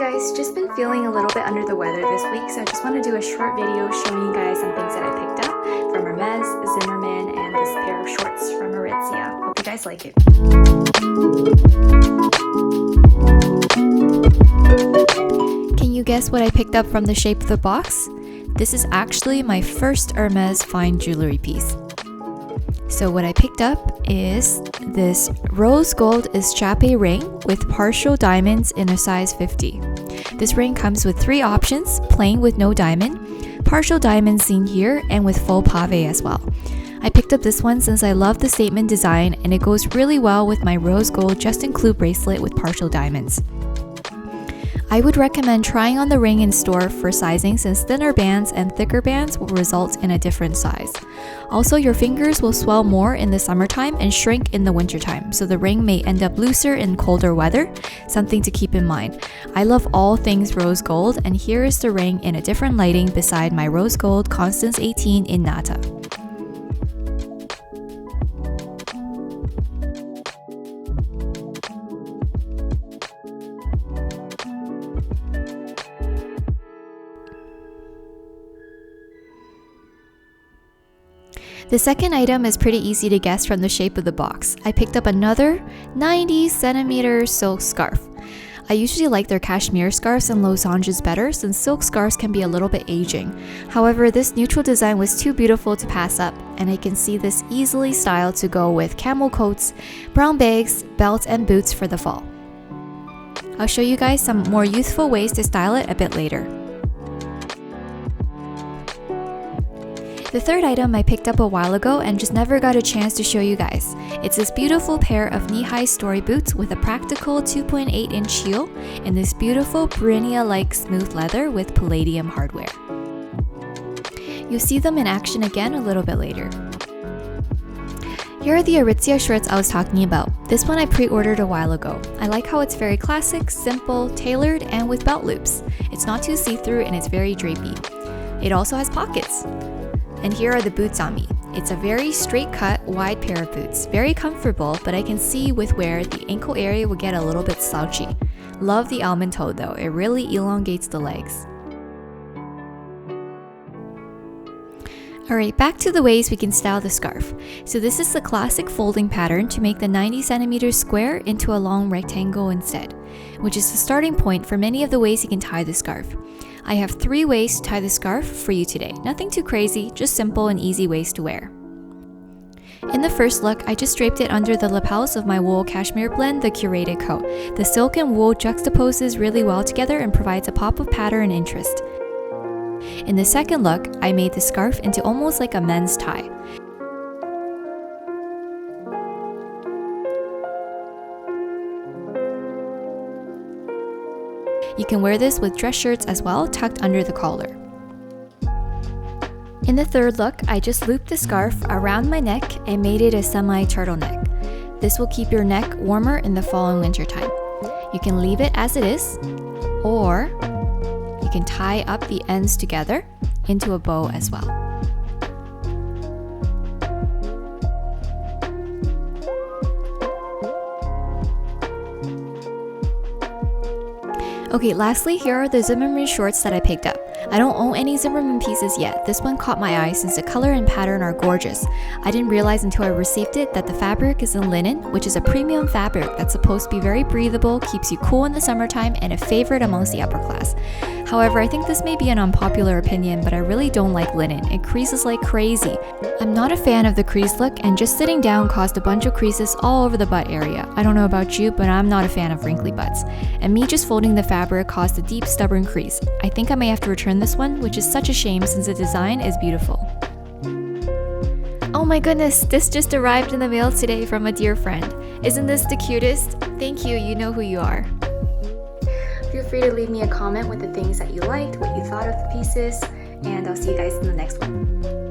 guys, just been feeling a little bit under the weather this week, so I just want to do a short video showing you guys some things that I picked up from Hermes, Zimmerman, and this pair of shorts from Aritzia. Hope you guys like it. Can you guess what I picked up from the shape of the box? This is actually my first Hermes fine jewelry piece. So what I picked up is this rose gold Echappee ring with partial diamonds in a size 50. This ring comes with 3 options: plain with no diamond, partial diamonds seen here, and with faux pave as well. I picked up this one since I love the statement design and it goes really well with my rose gold just include bracelet with partial diamonds. I would recommend trying on the ring in store for sizing since thinner bands and thicker bands will result in a different size. Also, your fingers will swell more in the summertime and shrink in the wintertime, so the ring may end up looser in colder weather, something to keep in mind. I love all things rose gold, and here is the ring in a different lighting beside my rose gold Constance 18 in Nata. The second item is pretty easy to guess from the shape of the box. I picked up another 90cm silk scarf. I usually like their cashmere scarves and losanges better since silk scarves can be a little bit aging. However, this neutral design was too beautiful to pass up, and I can see this easily styled to go with camel coats, brown bags, belts, and boots for the fall. I'll show you guys some more youthful ways to style it a bit later. The third item I picked up a while ago and just never got a chance to show you guys. It's this beautiful pair of knee-high Story boots with a practical 2.8-inch heel in this beautiful Pirouette-like smooth leather with palladium hardware. You'll see them in action again a little bit later. Here are the Aritzia shorts I was talking about. This one I pre-ordered a while ago. I like how it's very classic, simple, tailored, and with belt loops. It's not too see-through and it's very drapey. It also has pockets. And here are the boots on me. It's a very straight cut, wide pair of boots. Very comfortable, but I can see with wear the ankle area will get a little bit slouchy. Love the almond toe though, it really elongates the legs. Alright, back to the ways we can style the scarf. So this is the classic folding pattern to make the 90cm square into a long rectangle instead, which is the starting point for many of the ways you can tie the scarf. I have 3 ways to tie the scarf for you today. Nothing too crazy, just simple and easy ways to wear. In the first look, I just draped it under the lapels of my wool cashmere blend, the curated coat. The silk and wool juxtaposes really well together and provides a pop of pattern and interest. In the second look, I made the scarf into almost like a men's tie. You can wear this with dress shirts as well, tucked under the collar. In the third look, I just looped the scarf around my neck and made it a semi-turtleneck. This will keep your neck warmer in the fall and winter time. You can leave it as it is, or you can tie up the ends together into a bow as well. Okay, lastly, here are the Zimmerman shorts that I picked up. I don't own any Zimmerman pieces yet. This one caught my eye since the color and pattern are gorgeous. I didn't realize until I received it that the fabric is in linen, which is a premium fabric that's supposed to be very breathable, keeps you cool in the summertime, and a favorite amongst the upper class. However, I think this may be an unpopular opinion, but I really don't like linen. It creases like crazy. I'm not a fan of the crease look, and just sitting down caused a bunch of creases all over the butt area. I don't know about you, but I'm not a fan of wrinkly butts. And me just folding the fabric caused a deep, stubborn crease. I think I may have to return this one, which is such a shame since the design is beautiful. Oh my goodness, this just arrived in the mail today from a dear friend. Isn't this the cutest? Thank you, you know who you are. Feel free to leave me a comment with the things that you liked, what you thought of the pieces, and I'll see you guys in the next one.